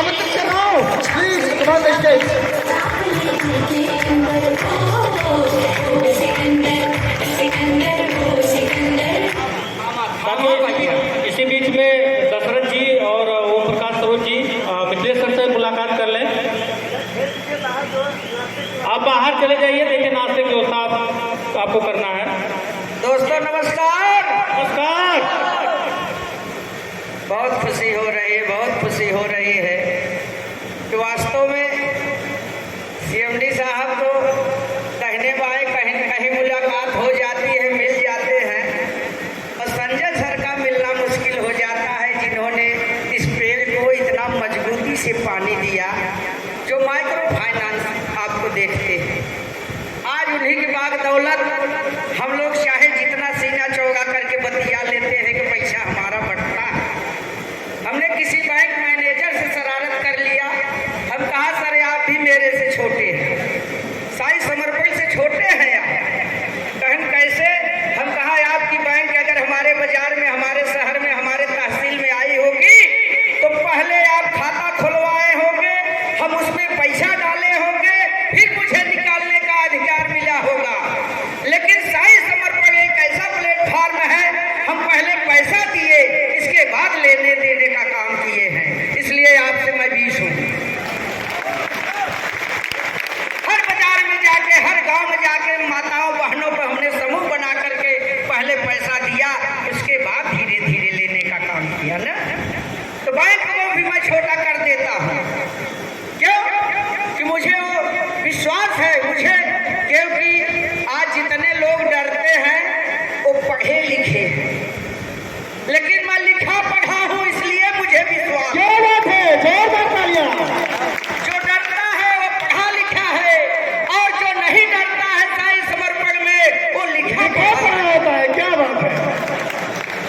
आमंत्रित कर रहा हूँ please come on the stage. इसी बीच में दशरथ जी और ओम प्रकाश सरोज जी मिथिलेश सर से मुलाकात कर लें। आप बाहर चले जाइए, देखिए नाश्ते की व्यवस्था आपको करना है। दोस्तों नमस्कार। नमस्कार। बहुत खुशी हो रही है, बहुत खुशी हो रही है कि वास्तव में सीएमडी साहब तो कहने बाय कहीं मुलाकात हो जाती है, मिल जाते हैं, और संजय सर का मिलना मुश्किल हो जाता है, जिन्होंने इस पेड़ को इतना मजबूती से पानी दिया, जो माइक्रो फाइनेंस आपको देखते हैं। आज उन्हीं की बागदौलत हम लोग चाहे जितना सीना चौड़ा करके बतिया लेते हैं कि पैसा हमारा बढ़ता है। हमने किसी बैंक मैनेजर से शरारत कर लिया, हम कहा सर आप भी मेरे से छोटे हैं, साई समर्पण से छोटे हैं आप। कहन कैसे? हम कहा आपकी बैंक अगर हमारे बाजार में, हमारे शहर में, हमारे तहसील में आई होगी तो पहले आप खाता खुलवाए होंगे, हम उसमें पैसा डाले होंगे, फिर मुझे निकालने का अधिकार मिला होगा। लेकिन साई समर्पण एक ऐसा प्लेटफॉर्म है, हम पहले पैसा दिए, इसके बाद लेने देने का काम किए हैं। इसलिए आपसे मैं 20 हूँ। हर बाजार में जाके, हर गांव में जाके माताओं बहनों पर हमने समूह बना करके पहले पैसा दिया, उसके बाद धीरे धीरे लेने का काम किया ना। तो बैंक को भी मैं छोटा कर देता हूँ। क्यों? कि मुझे विश्वास है, मुझे, क्योंकि आज जितने लोग डरते हैं वो पढ़े लिखे हैं, लेकिन मैं लिखा पढ़ा हूँ, इसलिए मुझे विश्वास। क्या बात है, जोरदार तालियां। जो डरता है वो पढ़ा लिखा है, और जो नहीं डरता है साई समर्पण में, वो लिखा पढ़ा होता है। क्या बात है।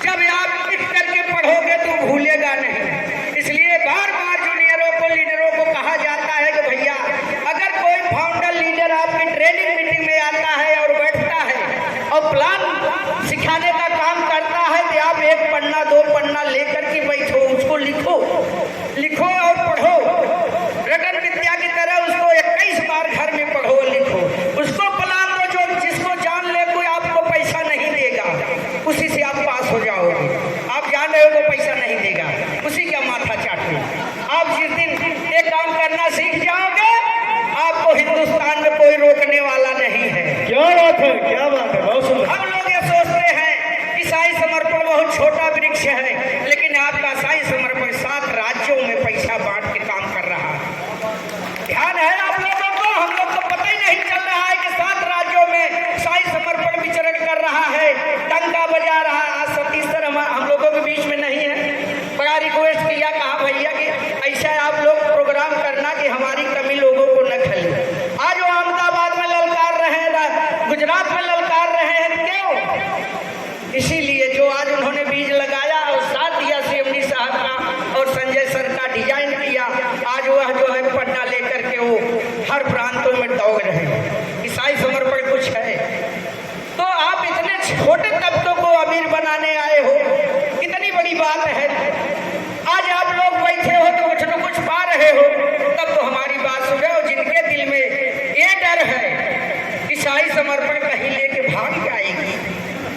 जब आप लिख करके पढ़ोगे तो भूलेगा नहीं। इसलिए बार बार जूनियरों को, लीडरों को कहा जाता है कि भैया अगर कोई फाउंडर लीडर आपकी ट्रेनिंग मीटिंग में आता है और बैठता है और प्लान सिखाने का काम करता है, तो आप 1 पन्ना 2 पन्ना लेकर के बैठो, उसको लिखो, लिखो और पढ़ो। रटन विद्या की तरह उसको 21 बार घर में पढ़ो, लिखो, उसको प्लान दो, जो जिसको जान ले कोई आपको पैसा नहीं देगा, उसी से आप पास हो जाओगे। आप जान रहे हो तो पैसा नहीं देगा, उसी का माथा चाटो। आप जिस दिन ये काम करना सीख जाओगे, आपको हिंदुस्तान में कोई रोकने वाला नहीं है। क्या बात है, क्या बात है, बहुत सुंदर। हम लोग ये सोचते हैं कि साई समर्पण बहुत छोटा वृक्ष है, लेकिन आपका साई समर्पण 7 राज्यों में पैसा बांट के काम कर रहा है। ध्यान है आप लोगों को? हम लोग को पता ही नहीं चल रहा है कि 7 राज्यों में साई समर्पण विचरण कर रहा है, डंका बजा रहा है। आज सतीश सर हम लोगों के बीच में नहीं है, बड़ा रिक्वेस्ट किया, कहा भैया कि ऐसा आप लोग प्रोग्राम करना कि हमारी कमी लोगों को न खले। आज वो अहमदाबाद में ललकार रहे हैं, गुजरात में ललकार रहे हैं, क्यों? इसीलिए जो आज उन्होंने बीज लगाया और साथ दिया सीएमडी साहब का और संजय सर का डिजाइन किया, आज वह जो है पन्ना लेकर के वो हर प्रांतों में दौड़ रहे हैं। ईसाई समर्पण कुछ है तो आप इतने छोटे तबकों को अमीर बनाने आए हो, कितनी बड़ी बात है। आज आप लोग बैठे हो तो कुछ न कुछ पा रहे हो, तब तो हमारी बात सुनो। जिनके दिल में ये डर है कि साई समर्पण कहीं लेके भाग जाएगी,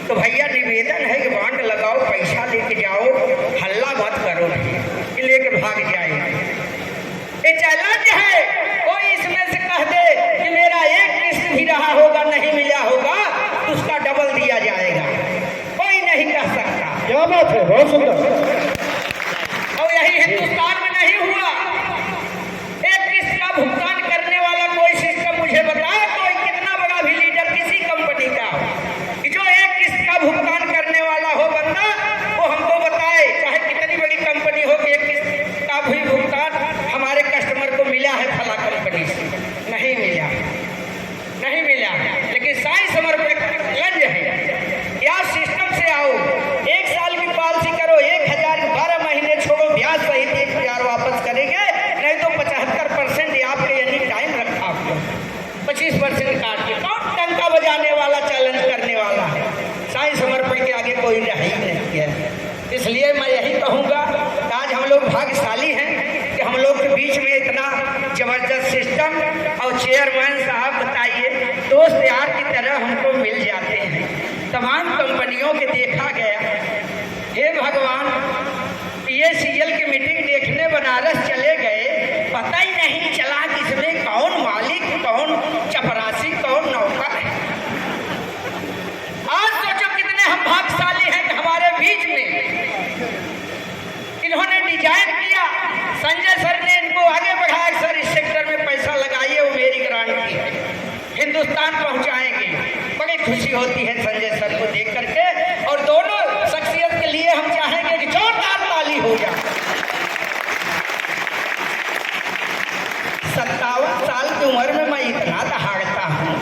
तो भैया निवेदन है कि बांट लगाओ, पैसा लेके जाओ, हल्ला मत करो कि लेके भाग जाएगी। ये चैलेंज है, कोई इसमें से कह दे कि मेरा एक किस्त भी रहा होगा, नहीं मिला होगा, तो उसका डबल दिया जाएगा। कोई नहीं कह सकता। क्या बात है, बहुत सुंदर। और यही हिंदुस्तान में नहीं हुआ। एक किस्त का भुगतान करने वाला कोई सिस्टम मुझे बताए, कोई कितना बड़ा भी लीडर किसी कंपनी का हो, कि जो एक किस्त का भुगतान करने वाला हो बंदा, वो हमको बताए, चाहे कितनी बड़ी कंपनी हो, कि एक किस्त का भी भुगतान हमारे कस्टमर को मिला है फला कंपनी से। नहीं मिला, नहीं मिला। लेकिन साई समर्पण लंज है, या सिस्टम से आओ, 1 साल की पॉलिसी करो, 1000 12 महीने छोड़ो, ब्याज सहित 1000 वापस करे, बीच में इतना जबरदस्त सिस्टम, और चेयरमैन साहब बताइए, दोस्त यार की तरह हमको मिल जाते हैं। तमाम कंपनियों के देखा गया। हे भगवान, PACL की मीटिंग देखने बनारस चले गए, पता ही नहीं चला कि इसमें कौन मालिक, कौन चपरासी, कौन नौकर है। आज सोचो कितने हम भाग्यशाली हैं कि हमारे बीच में इन्होंने डिजाइन किया। संजय सर ने इनको आगे बढ़ाया, सर इस सेक्टर में पैसा लगाइए, वो मेरी गारंटी है, हिंदुस्तान पहुंचाएंगे। बड़ी खुशी होती है संजय सर को देख करके, और दोनों शख्सियत के लिए हम चाहेंगे कि जोरदार ताली हो जाए। 57 साल की उम्र में मैं इतना दहाड़ता हूँ,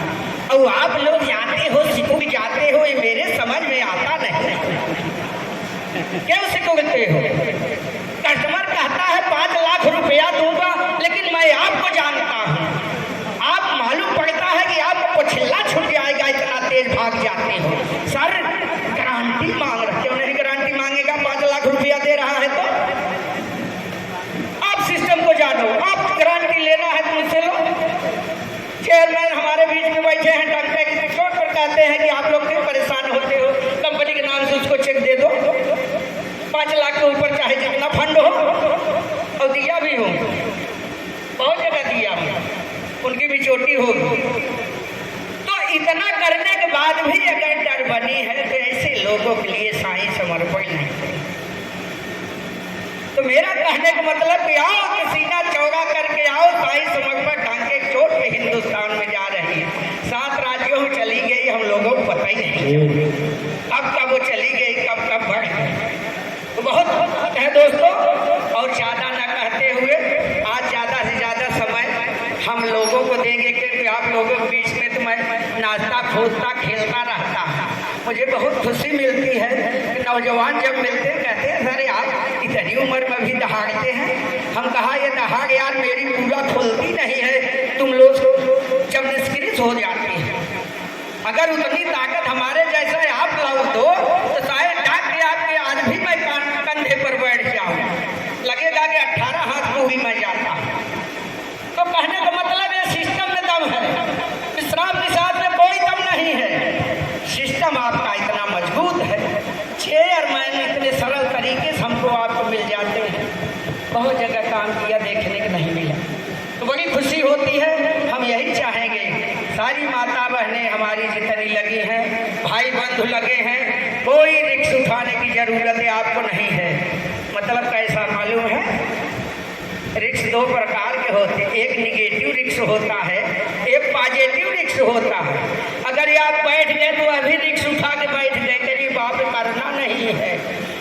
और आप लोग जाते हो, सिकुड़ जाते हो, ये मेरे समझ में आता नहीं। क्यों सिकुड़ते हो? कस्टमर कहता है 5 लाख रुपया दूंगा, लेकिन मैं आपको जानता हूँ, आप मालूम पड़ता है कि आपको छिल्ला छूट जाएगा, इतना तेज भाग जाते हो। सर गारंटी मांग रहे, क्यों नहीं गारंटी मांगेगा? 5 लाख रुपया दे रहा है तो आप सिस्टम को जानो, आप गारंटी लेना है तो मुझसे लो। चेयरमैन हमारे बीच में बैठे हैं, डंके की चोट पर कहते हैं कि आप लोग क्यों परेशान होते हो, कंपनी के नाम से उसको चेक दे दो, 5 लाख के ऊपर चाहे जितना फंड हो, और दिया भी हो, बहुत जगह दिया हो, उनकी भी चोटी होगी। तो इतना करने के बाद भी अगर डर बनी है तो ऐसे लोगों के लिए साईं समर्पण नहीं। तो मेरा कहने का मतलब कि आओ कि सीना चौड़ा करके आओ, साईं समर्पण ढंग के चोट पे हिंदुस्तान में जा रही है। 7 राज्यों में चली गई, हम लोगों को पता ही नहीं अब कब वो चली गई, कब कब बढ़ गई। तो बहुत है दोस्तों, और ज़्यादा न कहते हुए आज ज़्यादा से ज़्यादा समय हम लोगों को देंगे, क्योंकि आप लोगों के बीच में तो मैं नाचता कूदता खेलता रहता हूँ। मुझे बहुत खुशी मिलती है कि नौजवान जब मिलते हैं कहते हैं सर आप इतनी उम्र में भी दहाड़ते हैं। हम कहा ये दहाड़ यार मेरी पूरा खुलती नहीं है, तुम लोग जब निष्क्रिय हो जाते हैं। अगर उतनी ताकत हमारे जैसा आप लोग दो तो शायद डाक के आपके आज भी मैं कंधे पर बैठ जाऊँ, लगेगा कि 18 हाथ को भी मैं जाता। तो कहने का मतलब ये सिस्टम में दम है, विश्राम निषाद में कोई दम नहीं है। सिस्टम आपका इतना मजबूत है, चेयरमैन इतने सरल तरीके से हमको आपको मिल जाते हैं। बहुत जगह काम किया, देखने को नहीं मिला, तो बड़ी खुशी होती है। हम यही चाहेंगे सारी माता बहनें हमारी जितनी लगी हैं, भाई बंधु लगे हैं, कोई रिक्स उठाने की जरूरत है आपको नहीं है। मतलब कैसा मालूम है? रिक्स 2 प्रकार के होते हैं, एक निगेटिव रिक्स होता है, एक पॉजिटिव रिक्स होता है। अगर ये आप बैठ गए तो अभी रिक्स उठा के बैठ गए, तेरी बाप करना नहीं है,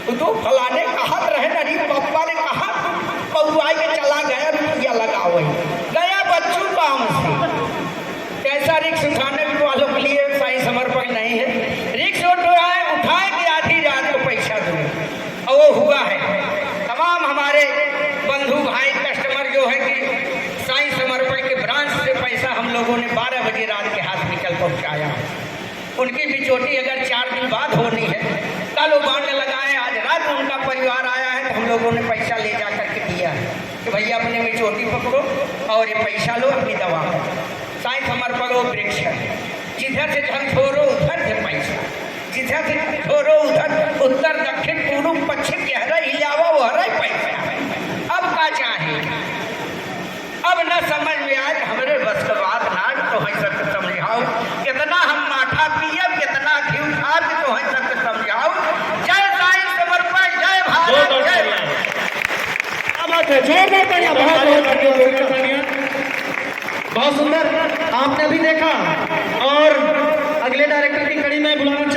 तो फलाने कहा रहे नरी पप्पा ने कहा पौआई के चला गया, रुपया लगा वही गया बच्चों काम से। ऐसा रिक्स उठाने वालों के लिए साईं समर्पण नहीं है। रिक्स उठाए कि आधी रात को पैसा दो, और वो हुआ है। तमाम हमारे बंधु भाई कस्टमर जो है कि साईं समर्पण के ब्रांच से पैसा हम लोगों ने 12 बजे रात के हाथ निकल पहुंचाया। उनकी भी चोटी अगर 4 दिन बाद होनी है, कल वो बांध लगाए, आज रात उनका परिवार आया है तो हम लोगों ने पैसा ले जा करके दिया है कि भैया अपने में चोटी पकड़ो और ये पैसा लो, अपनी दवा करो। साईं समर्पण वो वृक्ष है, जिधर से धन छोड़ो उधर से पैसा, जिधर से छोड़ो उधर उत्तर दक्षिण पूर्व पश्चिम गहरा हिलावा वो हरा पैसा। अब का चाहे, अब न समझ में आए हमारे बस का बात ना तो है सबको समझाओ, कितना हम माठा पिए, कितना घी खाद तो है सबको समझाओ। जय साईं समर्पण, जय भारत, जय बहुत सुंदर आपने भी देखा। और अगले डायरेक्टर की कड़ी में बुलाना